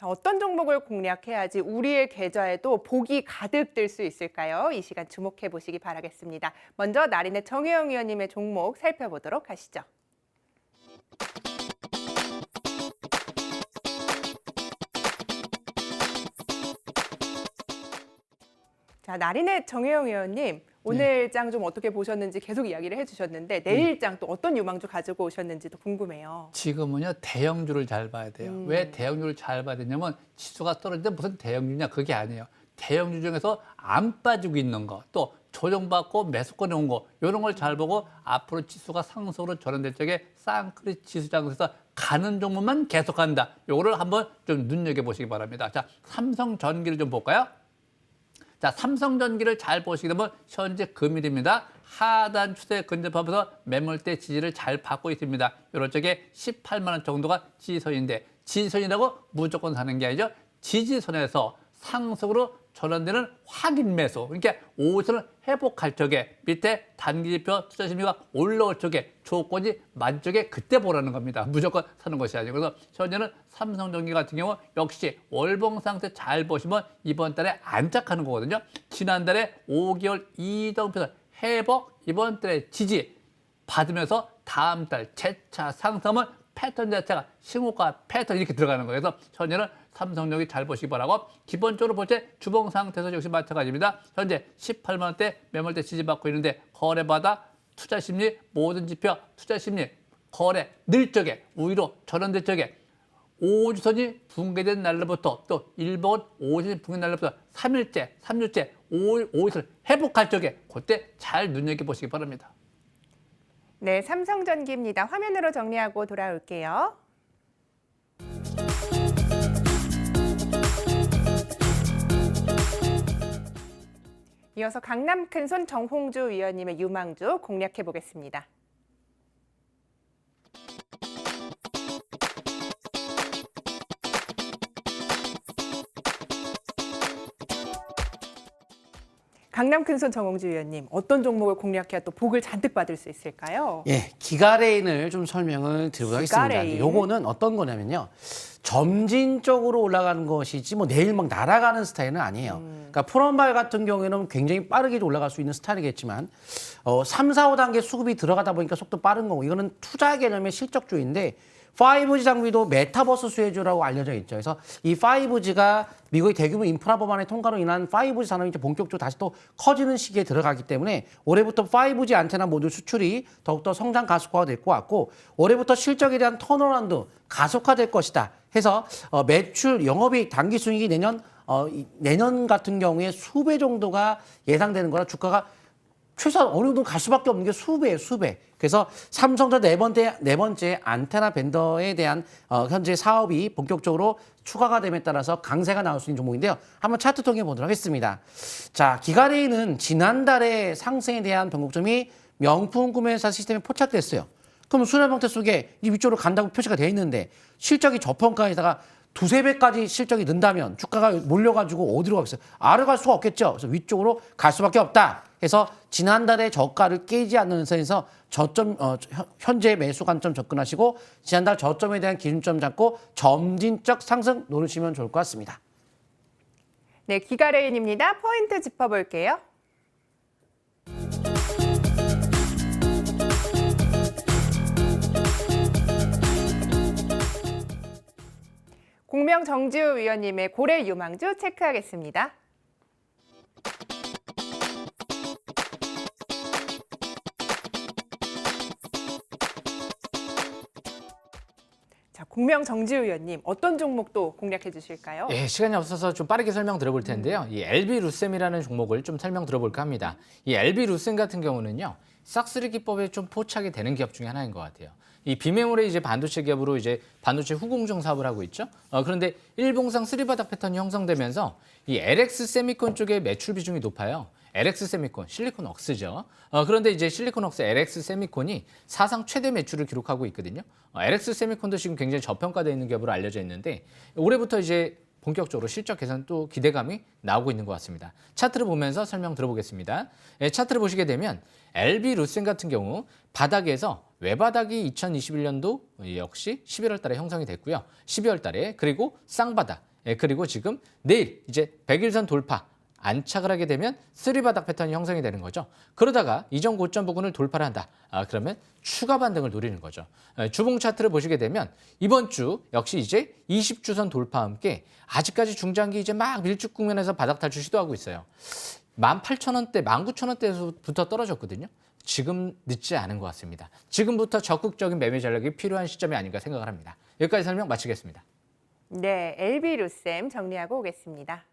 자, 어떤 종목을 공략해야지 우리의 계좌에도 복이 가득 들 수 있을까요? 이 시간 주목해 보시기 바라겠습니다. 먼저 나린의 정혜영 위원님의 종목 살펴보도록 하시죠. 자, 나린의 정혜영 위원님, 오늘 장 좀 어떻게 보셨는지 계속 이야기를 해주셨는데 내일 장 또 어떤 유망주 가지고 오셨는지도 궁금해요. 지금은요, 대형주를 잘 봐야 돼요. 왜 대형주를 잘 봐야 되냐면 지수가 떨어지는데 무슨 대형주냐, 그게 아니에요. 대형주 중에서 안 빠지고 있는 거, 또 조정받고 매수권에 온 거, 이런 걸 잘 보고 앞으로 지수가 상승으로 전환될 적에 쌍크리 지수장에서 가는 종목만 계속한다. 요거를 한번 좀 눈여겨보시기 바랍니다. 자, 삼성전기를 좀 볼까요? 자, 삼성전기를 잘 보시게 되면 현재 금일입니다. 하단 추세 근접하면서 매물대 지지를 잘 받고 있습니다. 이런 쪽에 18만 원 정도가 지지선인데, 지지선이라고 무조건 사는 게 아니죠. 지지선에서 상승으로 전환되는 확인 매수, 그러니까 5선을 회복할 적에 밑에 단기지표 투자심리가 올라올 적에 조건이 만족에 그때 보라는 겁니다. 무조건 사는 것이 아니고. 그래서 현재는 삼성전기 같은 경우 역시 월봉 상태 잘 보시면 이번 달에 안착하는 거거든요. 지난달에 5개월 이동표에서 회복, 이번 달에 지지 받으면서 다음 달 재차 상승은 패턴 자체가 신고가 패턴 이렇게 들어가는 거예요. 그래서 현재는 삼성전기 잘 보시기 바라고, 기본적으로 볼 때 주봉 상태에서 역시 마찬가지입니다. 현재 18만 원대 매물대 지지받고 있는데 거래바다, 투자심리, 모든 지표, 투자심리, 거래 늘 적에 우위로 전환될 적에 5주선이 붕괴된 날로부터 또 일본 5주선이 붕괴된 날로부터 3일째, 3주째, 5일을 회복할 적에 그때 잘 눈여겨보시기 바랍니다. 네, 삼성전기입니다. 화면으로 정리하고 돌아올게요. 이어서 강남 큰손 정홍주 위원님의 유망주 공략해 보겠습니다. 강남 큰손 정홍주 위원님, 어떤 종목을 공략해야 또 복을 잔뜩 받을 수 있을까요? 예, 기가레인을 좀 설명을 드리도록 하겠습니다. 기가레인. 요거는 어떤 거냐면요. 점진적으로 올라가는 것이지 뭐 내일 막 날아가는 스타일은 아니에요. 그러니까 푸른발 같은 경우에는 굉장히 빠르게 올라갈 수 있는 스타일이겠지만 3, 4, 5단계 수급이 들어가다 보니까 속도 빠른 거고, 이거는 투자 개념의 실적주인데 5G 장비도 메타버스 수혜주라고 알려져 있죠. 그래서 이 5G가 미국의 대규모 인프라 법안의 통과로 인한 5G 산업이 이제 본격적으로 다시 또 커지는 시기에 들어가기 때문에 올해부터 5G 안테나 모듈 수출이 더욱더 성장 가속화가 될 것 같고, 올해부터 실적에 대한 턴어라운드 가속화될 것이다 해서 매출, 영업이익, 당기순이익이 내년 같은 경우에 수배 정도가 예상되는 거라 주가가 최소한 어느 정도 갈 수밖에 없는 게 수배예요, 수배. 그래서 삼성전 네 번째 안테나 벤더에 대한 현재 사업이 본격적으로 추가가 됨에 따라서 강세가 나올 수 있는 종목인데요. 한번 차트 통해 보도록 하겠습니다. 자, 기가레인은 지난달에 상승에 대한 변곡점이 명품 구매사 시스템에 포착됐어요. 그럼 순환형태 속에 이 위쪽으로 간다고 표시가 되어 있는데 실적이 저평가에다가 두세 배까지 실적이 는다면 주가가 몰려가지고 어디로 가겠어요? 아래로 갈 수가 없겠죠. 그래서 위쪽으로 갈 수밖에 없다. 해서 지난달에 저가를 깨지 않는 선에서 저점 현재 매수 관점 접근하시고 지난달 저점에 대한 기준점 잡고 점진적 상승 노리시면 좋을 것 같습니다. 네, 기가레인입니다. 포인트 짚어볼게요. 공명 정지우 위원님의 고래 유망주 체크하겠습니다. 자, 공명 정지우 위원님, 어떤 종목도 공략해 주실까요? 예, 시간이 없어서 좀 빠르게 설명 들어볼 텐데요. 이 LB루셈이라는 종목을 좀 설명 들어볼까 합니다. 이 LB루셈 같은 경우는요, 싹쓸이 기법에 좀 포착이 되는 기업 중에 하나인 것 같아요. 이 비메모리 이제 반도체 기업으로 이제 반도체 후공정 사업을 하고 있죠. 그런데 일봉상 쓰리바닥 패턴이 형성되면서 이 LX 세미콘 쪽의 매출 비중이 높아요. LX 세미콘, 실리콘 웍스죠. 그런데 이제 실리콘 웍스 LX 세미콘이 사상 최대 매출을 기록하고 있거든요. LX 세미콘도 지금 굉장히 저평가되어 있는 기업으로 알려져 있는데 올해부터 이제 본격적으로 실적 개선 또 기대감이 나오고 있는 것 같습니다. 차트를 보면서 설명 들어보겠습니다. 차트를 보시게 되면 LB루셈 같은 경우 바닥에서 외바닥이 2021년도 역시 11월 달에 형성이 됐고요. 12월 달에 그리고 쌍바닥 그리고 지금 내일 이제 100일선 돌파 안착을 하게 되면 쓰리바닥 패턴이 형성이 되는 거죠. 그러다가 이전 고점 부근을 돌파를 한다. 그러면 추가 반등을 노리는 거죠. 주봉 차트를 보시게 되면 이번 주 역시 이제 20주선 돌파와 함께 아직까지 중장기 이제 막 밀집 국면에서 바닥 탈출 시도하고 있어요. 18,000원대, 19,000원대에서부터 떨어졌거든요. 지금 늦지 않은 것 같습니다. 지금부터 적극적인 매매 전략이 필요한 시점이 아닌가 생각을 합니다. 여기까지 설명 마치겠습니다. 네, LB루셈 정리하고 오겠습니다.